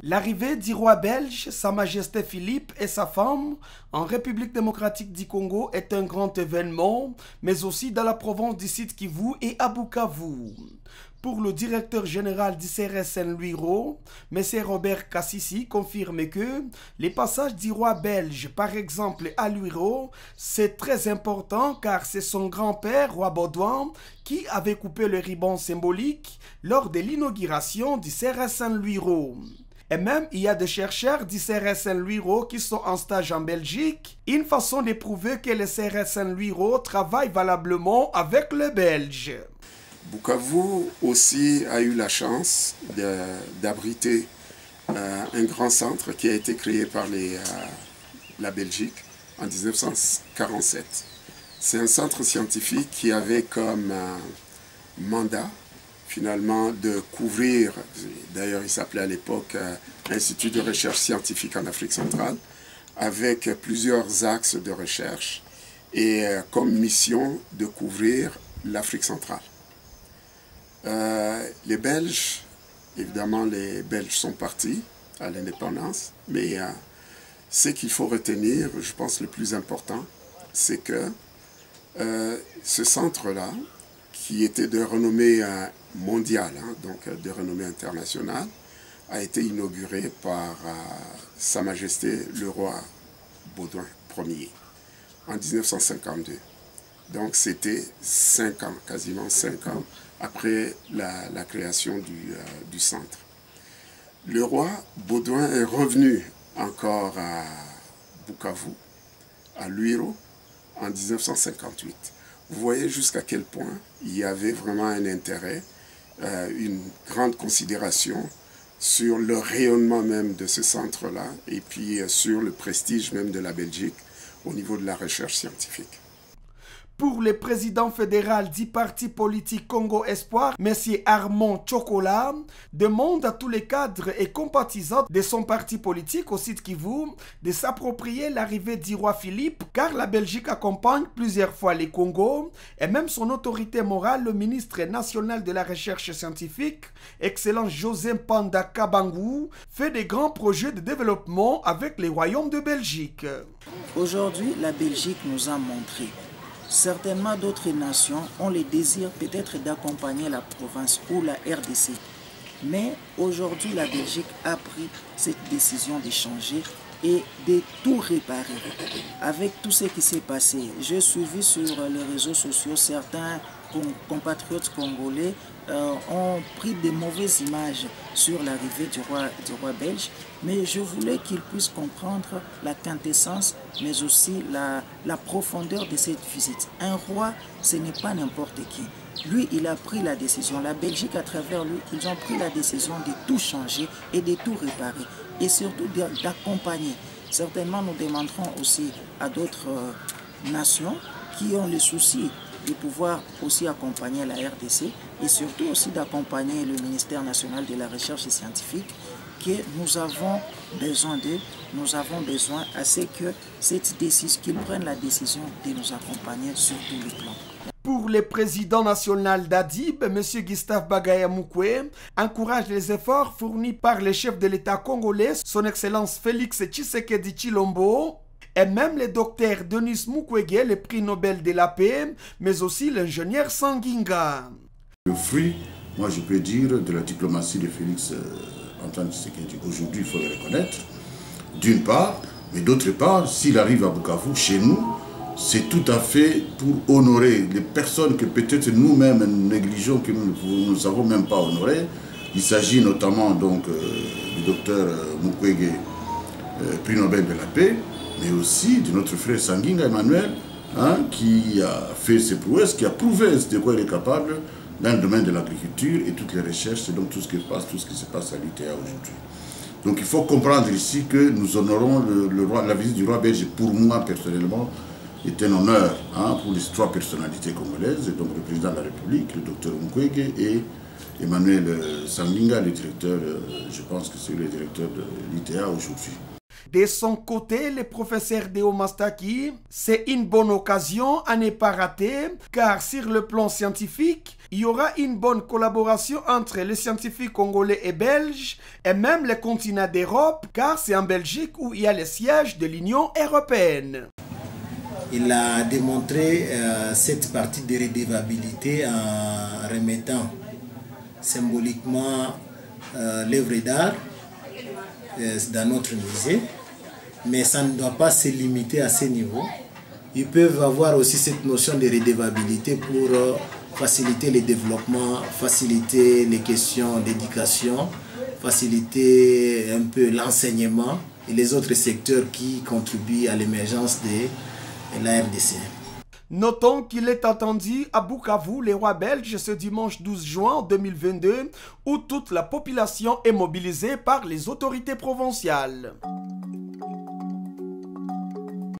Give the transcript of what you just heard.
L'arrivée du roi belge, Sa Majesté Philippe et sa femme en République démocratique du Congo est un grand événement, mais aussi dans la province du Sud Kivu et à Bukavu. Pour le directeur général du CRSN Luiro, M. Robert Kassisi confirme que les passages du roi belge, par exemple à Luiro, c'est très important car c'est son grand-père, roi Baudouin, qui avait coupé le ruban symbolique lors de l'inauguration du CRSN Luiro. Et même, il y a des chercheurs du CRSN Luiro qui sont en stage en Belgique. Une façon de prouver que le CRSN Luiro travaille valablement avec le Belge. Bukavu aussi a eu la chance d'abriter un grand centre qui a été créé par la Belgique en 1947. C'est un centre scientifique qui avait comme mandat finalement de couvrir, d'ailleurs il s'appelait à l'époque Institut de recherche scientifique en Afrique centrale, avec plusieurs axes de recherche et comme mission de couvrir l'Afrique centrale. Les Belges, évidemment les Belges sont partis à l'indépendance, mais ce qu'il faut retenir, je pense le plus important, c'est que ce centre-là, qui était de renommée mondiale, donc de renommée internationale, a été inauguré par Sa Majesté le roi Baudouin Ier en 1952. Donc c'était 5 ans, quasiment 5 ans, après la création du centre. Le roi Baudouin est revenu encore à Bukavu, à Luiro, en 1958. Vous voyez jusqu'à quel point il y avait vraiment un intérêt, une grande considération sur le rayonnement même de ce centre-là et puis sur le prestige même de la Belgique au niveau de la recherche scientifique. Pour le président fédéral du parti politique Congo Espoir, M. Armand Tchokola, demande à tous les cadres et compatisants de son parti politique au Sud Kivu de s'approprier l'arrivée du roi Philippe, car la Belgique accompagne plusieurs fois les Congo et même son autorité morale, le ministre national de la recherche scientifique, excellent José Panda Kabangou, fait des grands projets de développement avec les royaumes de Belgique. Aujourd'hui, la Belgique nous a montré. Certainement d'autres nations ont le désir peut-être d'accompagner la province ou la RDC. Mais aujourd'hui, la Belgique a pris cette décision de changer et de tout réparer. Avec tout ce qui s'est passé, j'ai suivi sur les réseaux sociaux certains compatriotes congolais ont pris de mauvaises images sur l'arrivée du roi belge, mais je voulais qu'ils puissent comprendre la quintessence, mais aussi la profondeur de cette visite. Un roi, ce n'est pas n'importe qui. Lui, il a pris la décision. La Belgique, à travers lui, ils ont pris la décision de tout changer et de tout réparer. Et surtout d'accompagner. Certainement, nous demanderons aussi à d'autres nations qui ont le souci de pouvoir aussi accompagner la RDC et surtout aussi d'accompagner le ministère national de la recherche scientifique que nous avons besoin d'eux, nous avons besoin à ce que cette décision, qu'ils prennent la décision de nous accompagner sur tous les plans. Pour le président national d'Adib, M. Gustave Bagaya Moukwe, encourage les efforts fournis par le chef de l'État congolais, son Excellence Félix Tshisekedi Tshilombo, et même le docteur Denis Mukwege, le prix Nobel de la paix, mais aussi l'ingénieur Sanginga. Le fruit, moi je peux dire, de la diplomatie de Félix Antoine Tshisekedi, aujourd'hui il faut le reconnaître, d'une part, mais d'autre part, s'il arrive à Bukavu, chez nous, c'est tout à fait pour honorer les personnes que peut-être nous-mêmes négligeons, que nous ne savons même pas honorer. Il s'agit notamment donc du docteur Mukwege, prix Nobel de la paix, mais aussi de notre frère Sanginga Emmanuel, qui a fait ses prouesses, qui a prouvé de quoi il est capable dans le domaine de l'agriculture et toutes les recherches, et donc tout ce qui se passe à l'UTA aujourd'hui. Donc il faut comprendre ici que nous honorons la visite du roi belge. Pour moi personnellement, est un honneur pour les 3 personnalités congolaises, donc le président de la République, le docteur Mukwege et Emmanuel Sanginga, le directeur, je pense que c'est le directeur de l'ITA aujourd'hui. De son côté, le professeur Deo Mastaki, c'est une bonne occasion à ne pas rater, car sur le plan scientifique, il y aura une bonne collaboration entre les scientifiques congolais et belges, et même les continents d'Europe, car c'est en Belgique où il y a le siège de l'Union européenne. Il a démontré cette partie de redevabilité en remettant symboliquement l'œuvre d'art dans notre musée, mais ça ne doit pas se limiter à ce niveau. Ils peuvent avoir aussi cette notion de redevabilité pour faciliter le développement, faciliter les questions d'éducation, faciliter un peu l'enseignement et les autres secteurs qui contribuent à l'émergence de la RDC. Notons qu'il est attendu à Bukavu, les rois belges, ce dimanche 12 juin 2022, où toute la population est mobilisée par les autorités provinciales.